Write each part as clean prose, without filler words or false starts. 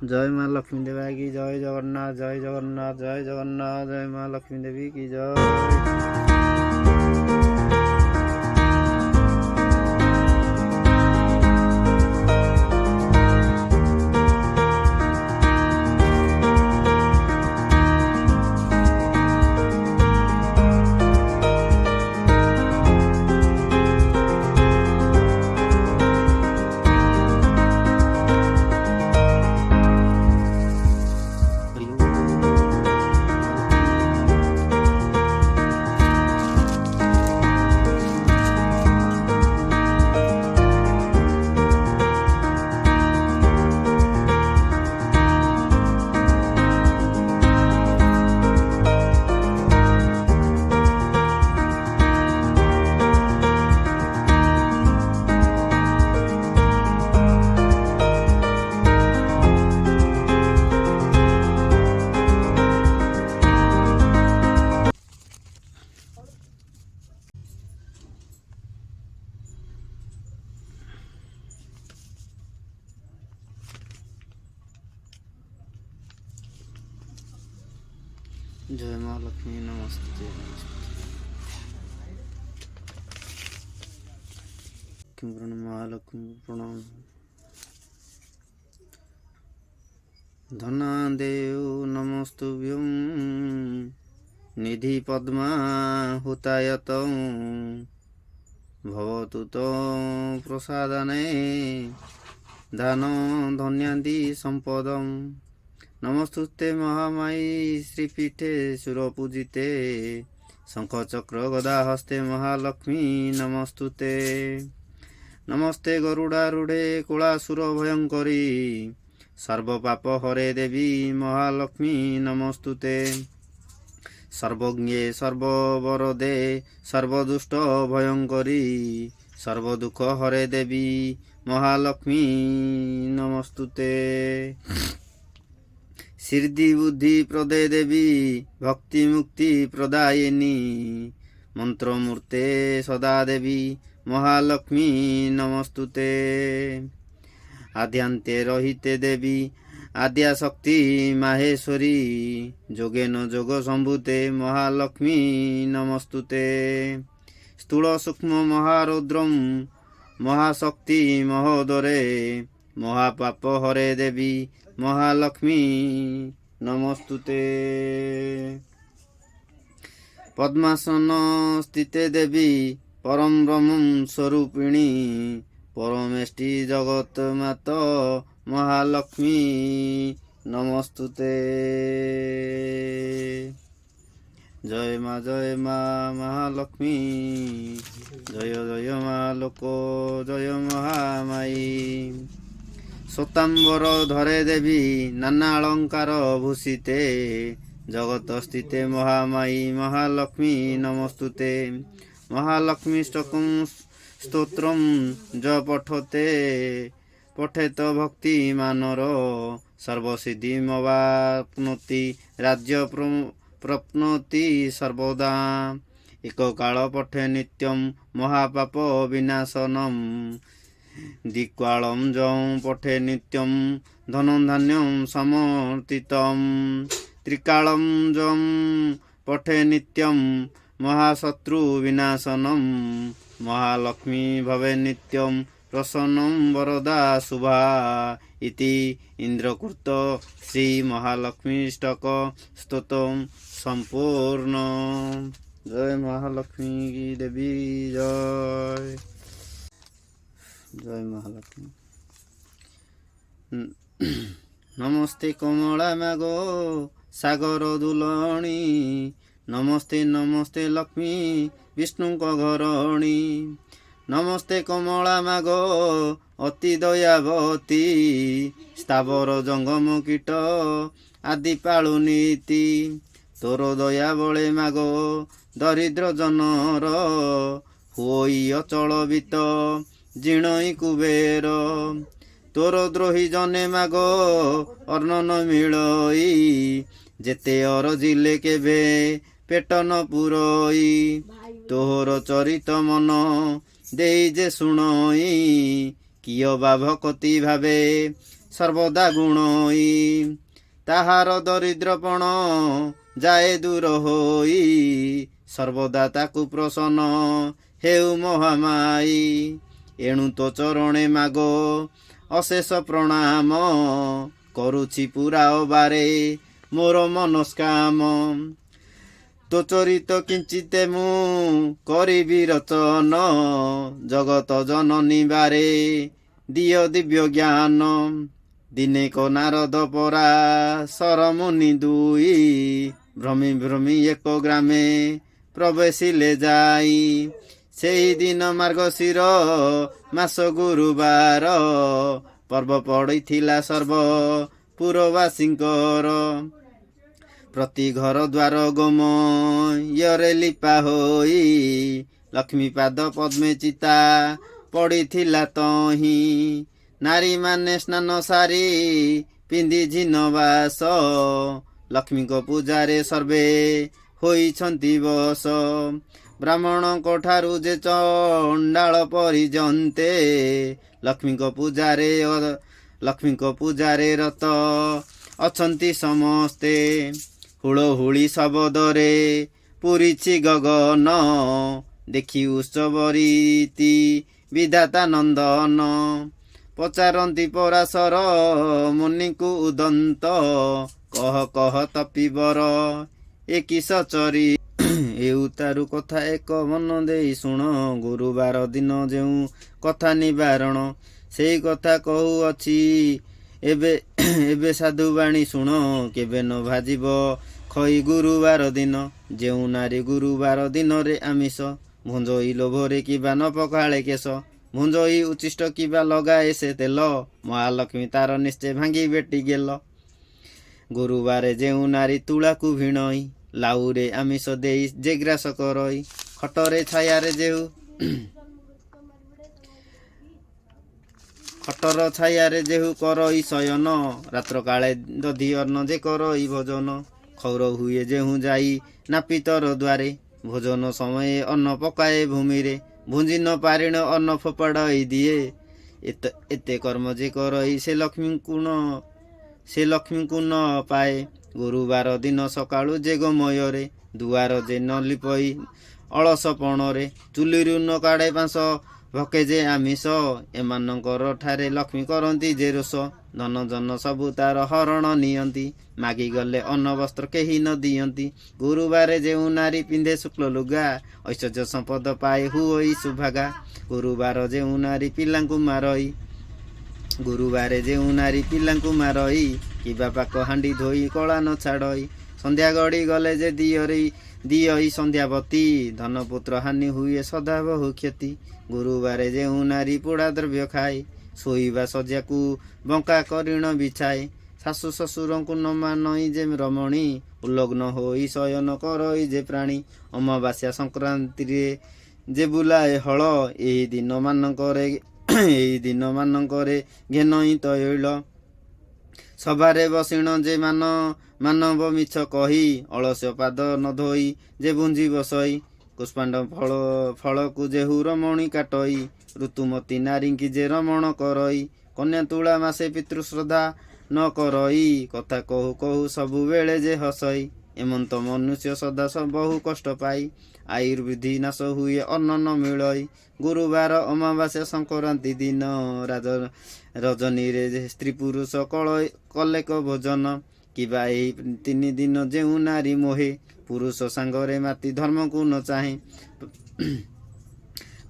জয় মা লক্ষ্মী দেবা কি জয় জগন্নাথ, জয় জগন্নাথ, জয় জগন্নাথ, জয় মা লক্ষ্মী দেবী কি জয়। জয় মা লক্ষ্মী নমস্তে মহালক্ষ্মী প্রণাম। ধনাদেও নমস্তুভ্যং নিধি পদ্মা হুতায়ত ভবতু প্রসাদানে দান ধন্যাদি সম্পদম। নমস্তুতে মহামায়ী শ্রীপীঠে সুরপূজিতে শঙ্খচক্র গদা হস্তে মহালক্ষ্মী নমস্তুতে। নমস্তে গরুড়ারূঢ়ে কুলাসুর ভয়ঙ্করী সর্বপাপ হরে দেবী মহালক্ষ্মী নমস্তুতে। সর্বজ্ঞে সর্ববরদে সর্বদুষ্ট ভয়ঙ্করী সর্বদুঃখ হরে দেবী মহালক্ষ্মী নমস্তুতে। সিদ্ধি বুদ্ধি প্রদে দেবী ভক্তি মুক্তি প্রদায়িনী মন্ত্রমূর্তে সদা দেবী মহালক্ষ্মী নমস্তুতে। আদ্যান্তে রহিতে দেবী আদ্যাশক্তি মাহেশ্বরী যোগেন যোগ সম্ভূতে মহালক্ষ্মী নমস্তুতে। স্থূল সূক্ষ্ম মহারৌদ্রম মহাশক্তি মহোদরে মহাপাপ হরে দেবী মহালক্ষ্মী নমস্তুতে। পদ্মাসন স্থিতে দেবী পরম ব্রহ্ম স্বরূপিণী পরমেষ্টি জগৎ মাত মহালক্ষ্মী নমস্তুতে। জয় মা মহালক্ষ্মী জয় জয় মা লোক জয় মহামায়ী। শ্বেতাম্বর ধরে দেবী নানা অলঙ্কার ভূষিতে জগৎ স্থিতে মহামায়ী মহালক্ষ্মী নমস্তুতে। মহালক্ষ্মী স্তোত্রম য পঠেত ভক্তিমানর সর্বসিদ্ধিমবাপ্নোতি রাজ্য প্রপ্নोति সর্বদা। এককাল পঠে নিত্যম মহাপাপ বিনাশনম দিক্কালম যং পঠে নিত্যম ধনম ধান্যম সমর্থিতম। ত্রিকালম যং পঠে নিত্যম মহাশত্রু বিনাশনম মহালক্ষ্মী ভবে নিত্যম প্রসন্নম বরদা শুভা ইতি ইন্দ্রকৃত শ্রী মহালক্ষ্মীষ্টক স্তোত্রম সম্পূর্ণ। জয় মহালক্ষ্মী দেবী জয়। জয় মহালক্ষ্মী। নমস্তে কমলা মাগো সাগর দুলণী নমস্তে নমস্তে লক্ষ্মী বিষ্ণুଙ୍କ ଘରଣୀ। ନମସ୍ତେ କମଳା ମାଗ ଅତି ଦୟାବତୀ ସ୍ଥାବର ଜଙ୍ଗମ କୀଟ ଆଦି ପାଳୁ ନୀତି। ତୋର ଦୟା ବଳେ ମାଗ ଦରିଦ୍ର ଜନର ହୋଇ ଅଚଳ ବିତ ଜିଣଇ କୁବେର। ତୋର ଦ୍ରୋହୀ ଜନେ ମାଗ ଅନ୍ନ ନ ମିଳଇ ଯେତେ ଅରଜିଲେ କେବେ ପେଟ ନ ପୁରଇ। ତୋର ଚରିତ ମନ ଦେଇ ଯେ ଶୁଣଇ କିୟ ବା ଭକତି ଭାବେ ସର୍ବଦା ଗୁଣଇ ତାହାର ଦରିଦ୍ରପଣ ଯାଏ ଦୂର ହୋଇ ସର୍ବଦା ତାକୁ ପ୍ରସନ୍ନ ହେଉ ମହାମାଇ ଏଣୁ ତୋ ଚରଣେ ମାଗ ଅଶେଷ ପ୍ରଣାମ କରୁଛି ପୁରା ଅବାରେ ମୋର ମନସ୍କାମ ତୋ ଚରିତ କିଞ୍ଚିତେ ମୁଁ କରିବି ରଚନ ଜଗତ ଜନନୀ ବାରେ ଦିଅ ଦିବ୍ୟ ଜ୍ଞାନ ଦିନେ କ ନାରଦ ପରା ସରମୁନି ଦୁଇ ଭ୍ରମି ଭ୍ରମି ଏକ ଗ୍ରାମେ ପ୍ରବେଶିଲେ ଯାଇ ସେଇଦିନ ମାର୍ଗଶିର ମାସ ଗୁରୁବାର ପର୍ବ ପଡ଼ିଥିଲା ସର୍ବ ପୁରବାସୀଙ୍କର ପ୍ରତି ଘର ଦ୍ୱାର ଗୋମୟରେ ଲିପା ହୋଇ ଲକ୍ଷ୍ମୀ ପାଦ ପଦ୍ମେ ଚିତା ପଡ଼ିଥିଲା ତହିଁ ନାରୀମାନେ ସ୍ନାନ ସାରି ପିନ୍ଧି ଝିନବାସ ଲକ୍ଷ୍ମୀଙ୍କ ପୂଜାରେ ସର୍ବେ ହୋଇଛନ୍ତି ବସ ବ୍ରାହ୍ମଣଙ୍କ ଠାରୁ ଯେ ଚଣ୍ଡାଳ ପରିଜନ୍ତେ ଲକ୍ଷ୍ମୀଙ୍କ ପୂଜାରେ ରତ ଅଛନ୍ତି ସମସ୍ତେ ହୁଳହୁଳି ଶବଦରେ ପୁରିଛି ଗଗନ ଦେଖି ଉତ୍ସବ ରୀତି ବିଧାତା ନନ୍ଦନ ପଚାରନ୍ତି ପରାଶର ମୁନିଙ୍କୁ ଉଦନ୍ତ କହ କହ ତପିବର ଏ କିସ ଚରି ଏ ଉତାରୁ କଥା ଏକ ମନ ଦେଇ ଶୁଣ ଗୁରୁବାର ଦିନ ଯେଉଁ କଥା ନିବାରଣ ସେଇ କଥା କହୁଅଛି ଏବେ ସାଧୁବାଣୀ ଶୁଣ କେବେ ନ ଭାଜିବ ଖଇ ଗୁରୁବାର ଦିନ ଯେଉଁ ନାରୀ ଗୁରୁବାର ଦିନରେ ଆମିଷ ଭୁଞ୍ଜଇ ଲୋଭରେ କିବା ନ ପକାଳେ କେଶ ଭୁଞ୍ଜଇ ଉଚ୍ଚିଷ୍ଟ କିବା ଲଗାଏ ସେ ତେଲ ମହାଲକ୍ଷ୍ମୀ ତାର ନିଶ୍ଚୟ ଭାଙ୍ଗି ବେଟି ଗେଲ ଗୁରୁବାରେ ଯେଉଁ ନାରୀ ତୁଳାକୁ ଭିଣଇ ଲାଉରେ ଆମିଷ ଦେଇ ଯେ ଗ୍ରାସ କରଇ ଖଟର ଛାୟାରେ ଯେହୁ କରଇ ଶୟନ ରାତ୍ର କାଳେ ଦଧି ଅନ୍ନ ଯେ କରଇ ଭୋଜନ ଖୌର ହୁଏ ଯେହୁ ଯାଇ ନାପିତର ଦ୍ୱାରେ ଭୋଜନ ସମୟେ ଅନ୍ନ ପକାଏ ଭୂମିରେ ଭୁଞ୍ଜି ନ ପାରିଣ ଅନ୍ନ ଫୋପାଡ଼ଇ ଦିଏ ଏତେ କର୍ମ ଯେ କରଇ ସେ ଲକ୍ଷ୍ମୀଙ୍କୁ ନ ପାଏ ଗୁରୁବାର ଦିନ ସକାଳୁ ଯେ ଗୋମୟରେ ଦୁଆର ଯେ ନ ଲିପଇ ଅଳସପଣରେ ଚୁଲିରୁ ନ କାଢ଼େ ପାଁଶ ଭକେ ଯେ ଆମିଷ ଏମାନଙ୍କର ଠାରେ ଲକ୍ଷ୍ମୀ କରନ୍ତି ଯେ ରୋଷ ଧନ ଜନ ସବୁ ତାର ହରଣ ନିଅନ୍ତି ମାଗିଗଲେ ଅନ୍ନ ବସ୍ତ୍ର କେହି ନ ଦିଅନ୍ତି ଗୁରୁବାରେ ଯେଉଁ ନାରୀ ପିନ୍ଧେ ଶୁକ୍ଳ ଲୁଗା ଐଶ୍ୱର୍ଯ୍ୟ ସମ୍ପଦ ପାଏ ହୁଅଇ ସୁଭାଗା ଗୁରୁବାରେ ଯେଉଁ ନାରୀ ପିଲାଙ୍କୁ ମାରଇ କିବା ପାକ ହାଣ୍ଡି ଧୋଇ କଳା ନ ଛାଡ଼ଇ ସନ୍ଧ୍ୟା ଗଡ଼ି ଗଲେ ଯେ ଦିଅଇ ସନ୍ଧ୍ୟାବତୀ ଧନପୁତ୍ର ହାନି ହୁଏ ସଦା ବହୁ କ୍ଷତି ଗୁରୁବାରେ ଯେଉଁ ନାରୀ ପୋଡ଼ା ଦ୍ରବ୍ୟ ଖାଏ ଶୋଇବା ଶଯ୍ୟାକୁ ବଙ୍କା କରିଣ ବିଛାଏ ଶାଶୁ ଶ୍ୱଶୁରଙ୍କୁ ନ ମାନଇ ଯେ ରମଣୀ ଉଲଗ୍ନ ହୋଇ ଶୟନ କରଇ ଯେ ପ୍ରାଣୀ ଅମାବାସ୍ୟା ସଂକ୍ରାନ୍ତିରେ ଯେ ବୁଲାଏ ହଳ ଏହି ଦିନମାନଙ୍କରେ ଘେନଇ ତୈଳ ସଭାରେ ବସିଣ ଯେ ମାନବ ମିଛ କହି ଅଳସ୍ୟ ପାଦ ନ ଧୋଇ ଯେ ବୁଞ୍ଜି ବସଇ କୁଷ୍ପାଣ୍ଡ ଫଳକୁ ଯେହୁ ରମଣୀ କାଟଇ ଋତୁମତୀ ନାରୀଙ୍କି ଯେ ରମଣ କରଇ କନ୍ୟା ତୁଳା ମାସେ ପିତୃଶ୍ରଦ୍ଧା ନ କରଇ କଥା କହୁ କହୁ ସବୁବେଳେ ଯେ ହସଇ ଏମନ୍ତ ମନୁଷ୍ୟ ସଦା ବହୁ କଷ୍ଟ ପାଇ ଆୟୁର୍ବୃଦ୍ଧି ନାଶ ହୁଏ ଅନ୍ନ ନ ମିଳଇ ଗୁରୁବାର ଅମାବାସ୍ୟା ସଂକ୍ରାନ୍ତି ଦିନ ରଜନୀରେ ସ୍ତ୍ରୀ ପୁରୁଷ କଲେକ ଭୋଜନ କିବା ଏହି 3 ଦିନ ଯେଉଁ ନାରୀ ମୋହେ ପୁରୁଷ ସାଙ୍ଗରେ ମାତି ଧର୍ମକୁ ନ ଚାହେଁ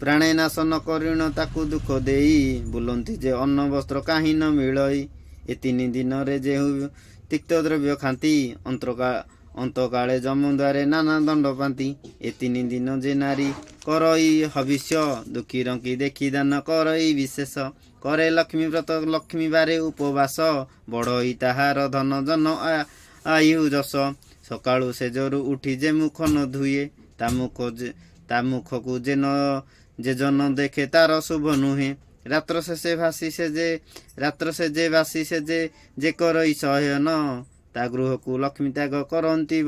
ପ୍ରାଣେ ନାଶ ନ କରିଣ ତାକୁ ଦୁଃଖ ଦେଇ ବୁଲନ୍ତି ଯେ ଅନ୍ନ ବସ୍ତ୍ର କାହିଁ ନ ମିଳଇ ଏ 3 ଦିନରେ ଯେଉଁ ତିକ୍ତ ଦ୍ରବ୍ୟ ଖାନ୍ତି ଅନ୍ତକାଳେ ଯମଦ୍ୱାରେ ନାନା ଦଣ୍ଡ ପାନ୍ତି ଏ 3 ଦିନ ଯେ ନାରୀ କରଇ ହବିଷ୍ୟ ଦୁଃଖୀ ରଙ୍କି ଦେଖି ଦାନ କରଇ ବିଶେଷ करे लक्ष्मी व्रत लक्ष्मी बारे उपवास बड़ई ताहार धन जन आयु जस सकाळु सेजरु उठी जे मुख न धुए ता मुख को जे जन देखे तार शुभ नुहे रात्र से भासी से जे करई शयन ता गृह को लक्ष्मी त्याग करंती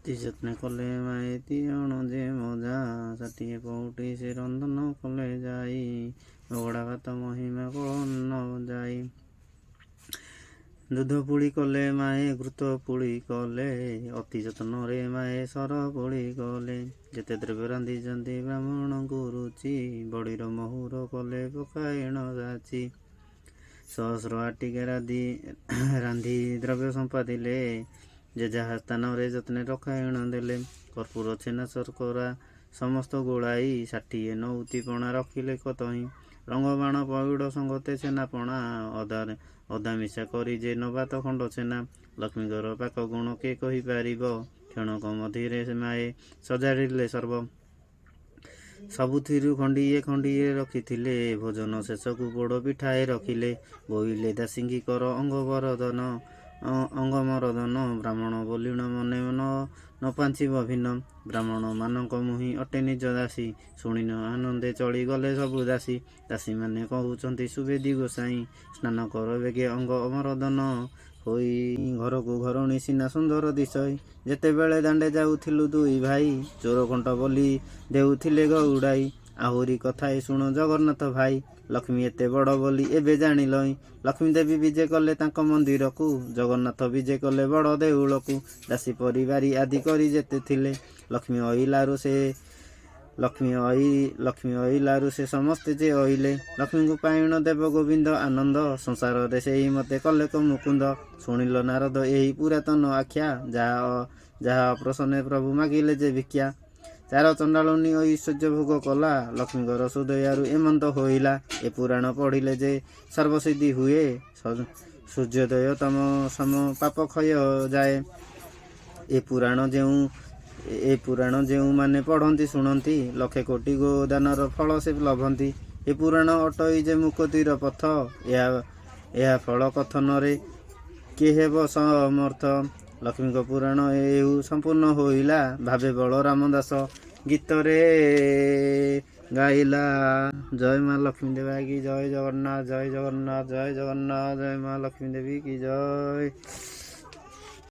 यत्न कले मायती अण जे मजा षाठिए पौटी से रंधन कले जाई बगड़ा भात महिमा कौन जाई। ଦୁଧ ପୁଳି କଲେ ମାଏ ଘୃତ ପୁଳି କଲେ, ଅତି ଯତ୍ନରେ ମାଏ ସର ପୁଳି କଲେ। ଯେତେ ଦ୍ରବ୍ୟ ରାନ୍ଧିଛନ୍ତି ବ୍ରାହ୍ମଣଙ୍କୁ ରୁଚି, ବଡ଼ିର ମହୁର କଲେ ପକାଇଣ ଯାଚି। ସହସ୍ର ଆଟିକା ରାନ୍ଧି ଦ୍ରବ୍ୟ ସମ୍ପାଦିଲେ, ଯେ ଯାହା ସ୍ଥାନରେ ଯତ୍ନେ ରଖାଇଣ ଦେଲେ। କର୍ପୂର ଛେନା ଶର୍କରା ସମସ୍ତ ଗୋଳାଇ, 60 ନଉତି ପଣା ରଖିଲେ କତହିଁ। ରଙ୍ଗବାଣ ପଇଡ଼ ସଙ୍ଗତେ ଛେନାପଣା, ଅଦା ମିଶା କରି ଯେ ନବାତ ଖଣ୍ଡ ଛେନା। ଲକ୍ଷ୍ମୀଙ୍କର ପାକ ଗୁଣ କେ କହିପାରିବ, କ୍ଷଣକ ମଧ୍ୟରେ ମାଏ ସଜାଡ଼ିଲେ ସର୍ବ। ସବୁଥିରୁ ଖଣ୍ଡିଏ ଖଣ୍ଡିଏ ରଖିଥିଲେ, ଭୋଜନ ଶେଷକୁ ପୋଡ଼ ପିଠାଏ ରଖିଲେ। ବୋଇଲେ ଦାସୀଙ୍କି କର ଅଙ୍ଗମରଦନ, ବ୍ରାହ୍ମଣ ବୋଲିଣ ମନେ ନ ପାଞ୍ଚିବ ଭିନ୍ନ। ବ୍ରାହ୍ମଣମାନଙ୍କ ମୁହିଁ ଅଟେ ନିଜ ଦାସୀ, ଶୁଣିନ ଆନନ୍ଦେ ଚଳିଗଲେ ସବୁ ଦାସୀ। ଦାସୀମାନେ କହୁଛନ୍ତି ସୁବେଦୀ ଗୋସାଇଁ, ସ୍ନାନ କର ବେଗେ ଅଙ୍ଗ ଅମରଦନ ହୋଇ। ଘରକୁ ଘରଣୀ ସିନା ସୁନ୍ଦର ଦିଶଇ, ଯେତେବେଳେ ଦାଣ୍ଡେ ଯାଉଥିଲୁ ଦୁଇ ଭାଇ। ଚୋର କଣ୍ଟ ବୋଲି ଦେଉଥିଲେ ଗଉଡ଼ାଇ, ଆହୁରି କଥାଏ ଶୁଣ ଜଗନ୍ନାଥ ଭାଇ। ଲକ୍ଷ୍ମୀ ଏତେ ବଡ଼ ବୋଲି ଏବେ ଜାଣିଲଇଁ, ଲକ୍ଷ୍ମୀ ଦେବୀ ବିଜେ କଲେ ତାଙ୍କ ମନ୍ଦିରକୁ, ଜଗନ୍ନାଥ ବିଜେ କଲେ ବଡ଼ ଦେଉଳକୁ। ଦାସୀ ପରିବାରୀ ଆଦି କରି ଯେତେ ଥିଲେ, ଲକ୍ଷ୍ମୀ ଅଇଲାରୁ ସେ ସମସ୍ତେ ଯେ ଅଇଲେ। ଲକ୍ଷ୍ମୀଙ୍କୁ ପାଇଣ ଦେବ ଗୋବିନ୍ଦ ଆନନ୍ଦ, ସଂସାରରେ ସେହି ମତେ କଲେ ମୁକୁନ୍ଦ। ଶୁଣିଲ ନାରଦ ଏହି ପୁରାତନ ଆଖ୍ୟା, ଯାହା ଅପ୍ରସନ୍ନେ ପ୍ରଭୁ ମାଗିଲେ ଯେ ଭିକ୍ଷା। ଚାର ଚଣ୍ଡାଳୁଣୀ ଐଶ୍ୱର୍ଯ୍ୟ ଭୋଗ କଲା, ଲକ୍ଷ୍ମୀଙ୍କର ସୁଦୟାରୁ ଏମନ୍ତ ହୋଇଲା। ଏ ପୁରାଣ ପଢ଼ିଲେ ଯେ ସର୍ବସିଦ୍ଧି ହୁଏ, ସୂର୍ଯ୍ୟୋଦୟ ତମ ସମ ପାପ କ୍ଷୟ ଯାଏ। ଏ ପୁରାଣ ଯେଉଁମାନେ ପଢ଼ନ୍ତି ଶୁଣନ୍ତି, ଲକ୍ଷେ କୋଟି ଗୋଦାନର ଫଳ ସେ ଲଭନ୍ତି। ଏ ପୁରାଣ ଅଟଇ ଯେ ମୁକ୍ତିର ପଥ, ଏହା ଫଳ କଥନରେ କେ ହେବ ସମର୍ଥ। ଲକ୍ଷ୍ମୀଙ୍କ ପୁରାଣ ଏହୁ ସମ୍ପୂର୍ଣ୍ଣ ହୋଇଲା, ଭାବେ ବଳରାମ ଦାସ ଗୀତରେ ଗାଇଲା। ଜୟ ମା ଲକ୍ଷ୍ମୀ ଦେବା କି ଜୟ, ଜଗନ୍ନାଥ ଜୟ ଜଗନ୍ନାଥ ଜୟ ଜଗନ୍ନାଥ, ଜୟ ମା ଲକ୍ଷ୍ମୀ ଦେବୀ କି ଜୟ।